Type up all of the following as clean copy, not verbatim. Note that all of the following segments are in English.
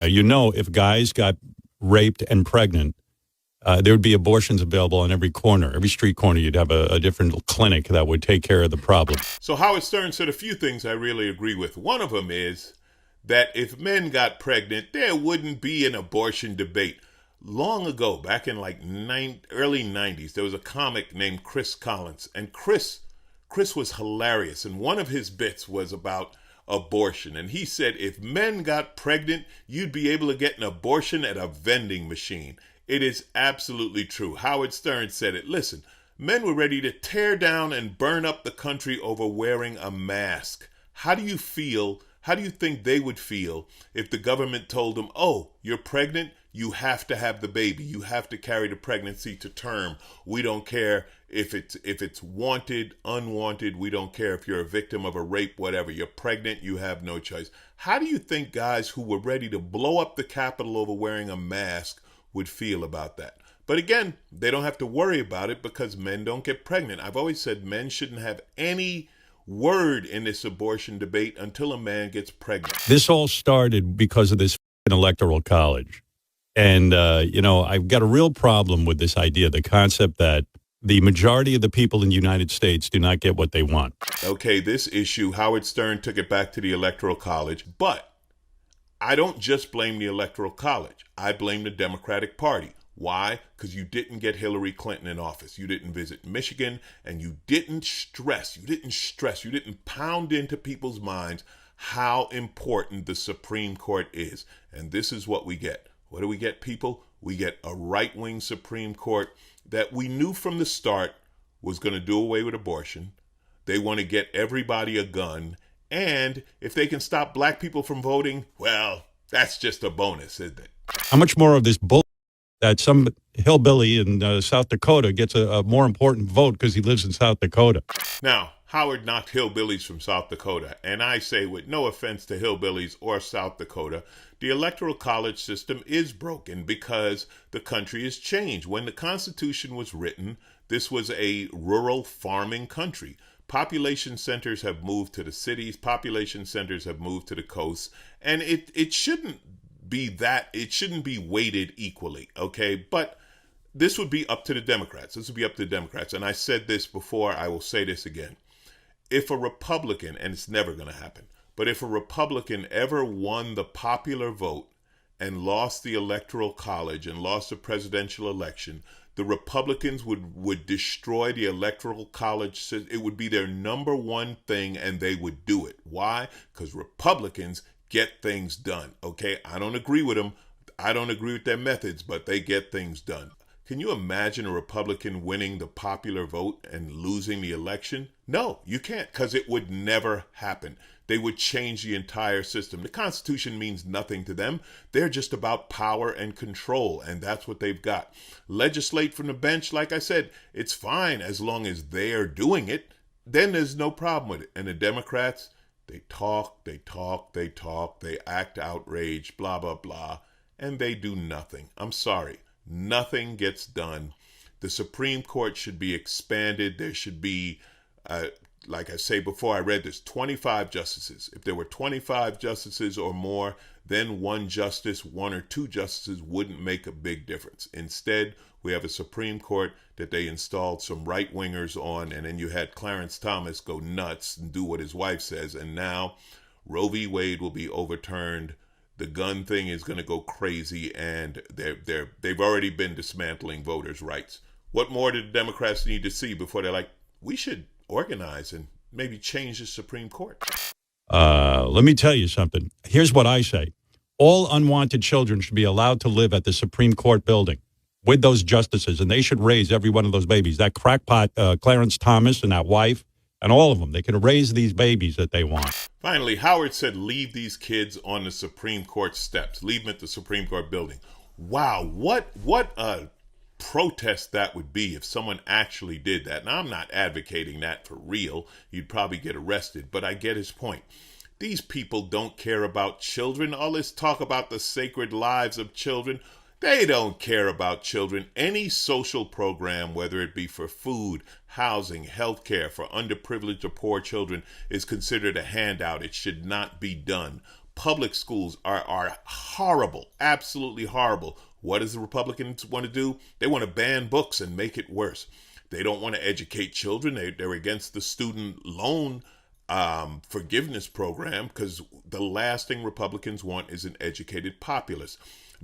If guys got raped and pregnant, there would be abortions available on every corner, every street corner. You'd have a different clinic that would take care of the problem. So Howard Stern said a few things I really agree with. One of them is that if men got pregnant, there wouldn't be an abortion debate. Long ago, back in like early 90s, there was a comic named Chris Collins. And Chris was hilarious. And one of his bits was about abortion. And he said, if men got pregnant, you'd be able to get an abortion at a vending machine. It is absolutely true. Howard Stern said it. Listen, men were ready to tear down and burn up the country over wearing a mask. How do you feel? How do you think they would feel if the government told them, oh, you're pregnant? You have to have the baby. You have to carry the pregnancy to term. We don't care if it's wanted, unwanted. We don't care if you're a victim of a rape, whatever. You're pregnant. You have no choice. How do you think guys who were ready to blow up the Capitol over wearing a mask would feel about that? But again, they don't have to worry about it because men don't get pregnant. I've always said men shouldn't have any word in this abortion debate until a man gets pregnant. This all started because of this electoral college. And, I've got a real problem with this idea, the concept that the majority of the people in the United States do not get what they want. Okay, this issue, Howard Stern took it back to the electoral college, but I don't just blame the electoral college. I blame the Democratic Party. Why? Because you didn't get Hillary Clinton in office. You didn't visit Michigan, and you didn't pound into people's minds how important the Supreme Court is. And this is what we get. What do we get, people? We get a right-wing Supreme Court that we knew from the start was going to do away with abortion. They want to get everybody a gun. And if they can stop black people from voting, well, that's just a bonus, isn't it? How much more of this bull that some hillbilly in South Dakota gets a more important vote because he lives in South Dakota? Now, Howard knocked hillbillies from South Dakota, and I say with no offense to hillbillies or South Dakota, the electoral college system is broken because the country has changed. When the Constitution was written, this was a rural farming country. Population centers have moved to the cities, population centers have moved to the coasts, and it shouldn't be weighted equally, okay? But this would be up to the Democrats. And I said this before, I will say this again. If a Republican, and it's never going to happen, but if a Republican ever won the popular vote and lost the electoral college and lost the presidential election, the Republicans would destroy the electoral college. It would be their number one thing, and they would do it. Why? Because Republicans get things done, okay? I don't agree with them. I don't agree with their methods, but they get things done. Can you imagine a Republican winning the popular vote and losing the election? No, you can't, because it would never happen. They would change the entire system. The Constitution means nothing to them. They're just about power and control, and that's what they've got. Legislate from the bench, like I said, it's fine as long as they're doing it. Then there's no problem with it. And the Democrats, they talk, they act outraged, blah, blah, blah, and they do nothing. I'm sorry. Nothing gets done. The Supreme Court should be expanded. There should be, like I say before, I read this, 25 justices. If there were 25 justices or more, then one or two justices wouldn't make a big difference. Instead, we have a Supreme Court that they installed some right-wingers on, and then you had Clarence Thomas go nuts and do what his wife says, and now Roe v. Wade will be overturned. The gun thing is going to go crazy, and they've already been dismantling voters' rights. What more do the Democrats need to see before they're like, we should organize and maybe change the Supreme Court? Let me tell you something. Here's what I say. All unwanted children should be allowed to live at the Supreme Court building with those justices, and they should raise every one of those babies. That crackpot Clarence Thomas and that wife and all of them, they can raise these babies that they want. Finally, Howard said, leave these kids on the Supreme Court steps. Leave them at the Supreme Court building. Wow, what a protest that would be if someone actually did that. Now, I'm not advocating that for real. You'd probably get arrested, but I get his point. These people don't care about children. All this talk about the sacred lives of children, they don't care about children. Any social program, whether it be for food, housing, health care for underprivileged or poor children, is considered a handout. It should not be done. public schools are horrible, absolutely horrible. What does the Republicans want to do? They want to ban books and make it worse. They don't want to educate children. They're against the student loan forgiveness program, because the last thing Republicans want is an educated populace.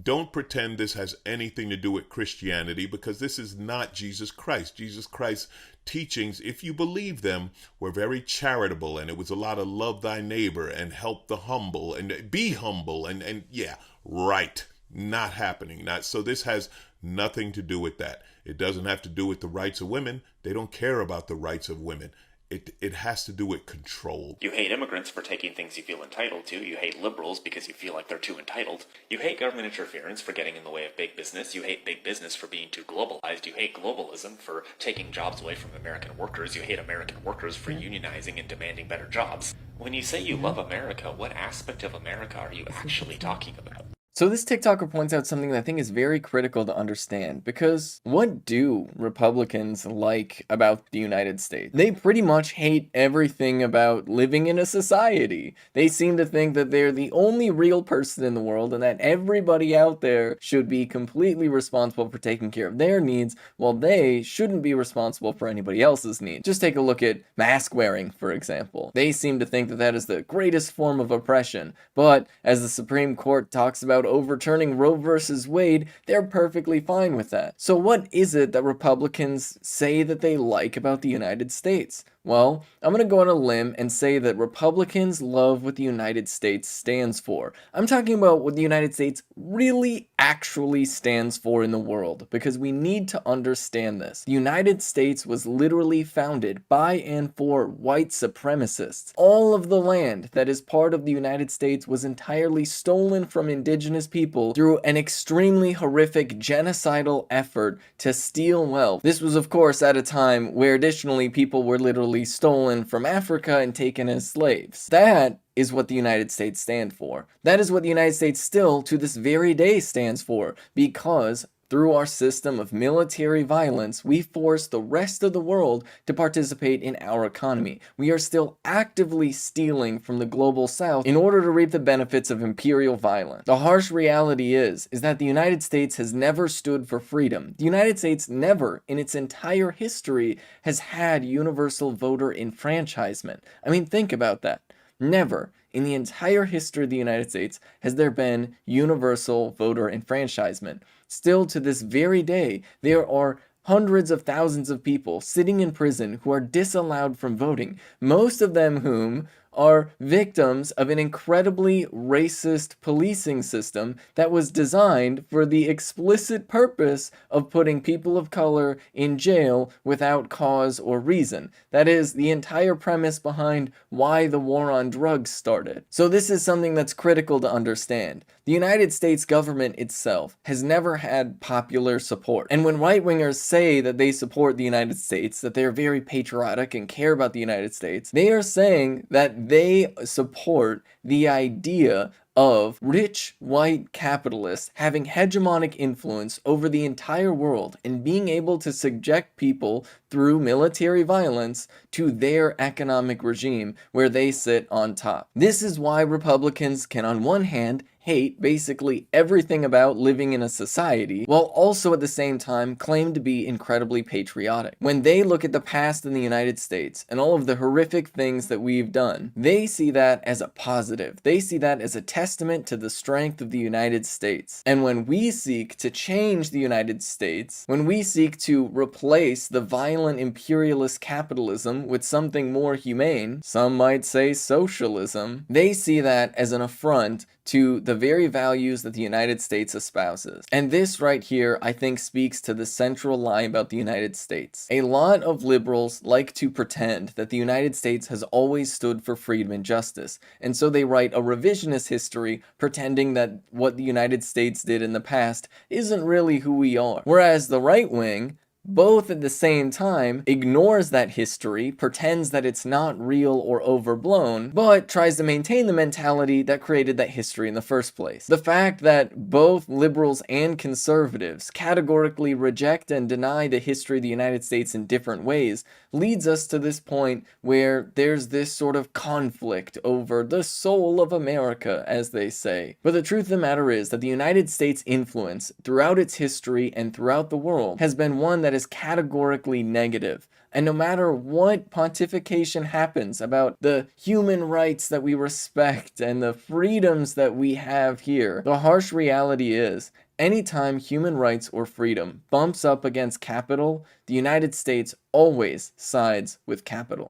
Don't pretend this has anything to do with Christianity, because this is not Jesus Christ. Jesus Christ's teachings, if you believe them, were very charitable, and it was a lot of love thy neighbor and help the humble and be humble and yeah, right. Not happening. Not so. This has nothing to do with that. It doesn't have to do with the rights of women. They don't care about the rights of women. It has to do with control. You hate immigrants for taking things you feel entitled to. You hate liberals because you feel like they're too entitled. You hate government interference for getting in the way of big business. You hate big business for being too globalized. You hate globalism for taking jobs away from American workers. You hate American workers for unionizing and demanding better jobs. When you say you love America, what aspect of America are you actually talking about? So this TikToker points out something that I think is very critical to understand, because what do Republicans like about the United States? They pretty much hate everything about living in a society. They seem to think that they're the only real person in the world and that everybody out there should be completely responsible for taking care of their needs, while they shouldn't be responsible for anybody else's needs. Just take a look at mask wearing, for example. They seem to think that that is the greatest form of oppression, but as the Supreme Court talks about overturning Roe versus Wade, they're perfectly fine with that. So what is it that Republicans say that they like about the United States? Well, I'm going to go on a limb and say that Republicans love what the United States stands for. I'm talking about what the United States really actually stands for in the world, because we need to understand this. The United States was literally founded by and for white supremacists. All of the land that is part of the United States was entirely stolen from indigenous people through an extremely horrific genocidal effort to steal wealth. This was, of course, at a time where additionally people were literally stolen from Africa and taken as slaves. That is what the United States stand for. That is what the United States still to this very day stands for, because through our system of military violence, we force the rest of the world to participate in our economy. We are still actively stealing from the global south in order to reap the benefits of imperial violence. The harsh reality is that the United States has never stood for freedom. The United States never, in its entire history, has had universal voter enfranchisement. I mean, think about that. Never in the entire history of the United States has there been universal voter enfranchisement. Still to this very day, there are hundreds of thousands of people sitting in prison who are disallowed from voting, most of them whom are victims of an incredibly racist policing system that was designed for the explicit purpose of putting people of color in jail without cause or reason. That is the entire premise behind why the war on drugs started. So this is something that's critical to understand. The United States government itself has never had popular support. And when right-wingers say that they support the United States, that they are very patriotic and care about the United States, they are saying that they support the idea of rich white capitalists having hegemonic influence over the entire world and being able to subject people through military violence to their economic regime where they sit on top. This is why Republicans can, on one hand, hate basically everything about living in a society, while also at the same time claim to be incredibly patriotic. When they look at the past in the United States and all of the horrific things that we've done, they see that as a positive. They see that as a testament to the strength of the United States. And when we seek to change the United States, when we seek to replace the violent imperialist capitalism with something more humane, some might say socialism, they see that as an affront to the very values that the United States espouses. And this right here, I think, speaks to the central lie about the United States. A lot of liberals like to pretend that the United States has always stood for freedom and justice, and so they write a revisionist history pretending that what the United States did in the past isn't really who we are. Whereas the right wing, both at the same time ignores that history, pretends that it's not real or overblown, but tries to maintain the mentality that created that history in the first place. The fact that both liberals and conservatives categorically reject and deny the history of the United States in different ways leads us to this point where there's this sort of conflict over the soul of America, as they say. But the truth of the matter is that the United States' influence throughout its history and throughout the world has been one that is categorically negative. And no matter what pontification happens about the human rights that we respect and the freedoms that we have here, the harsh reality is, anytime human rights or freedom bumps up against capital, the United States always sides with capital.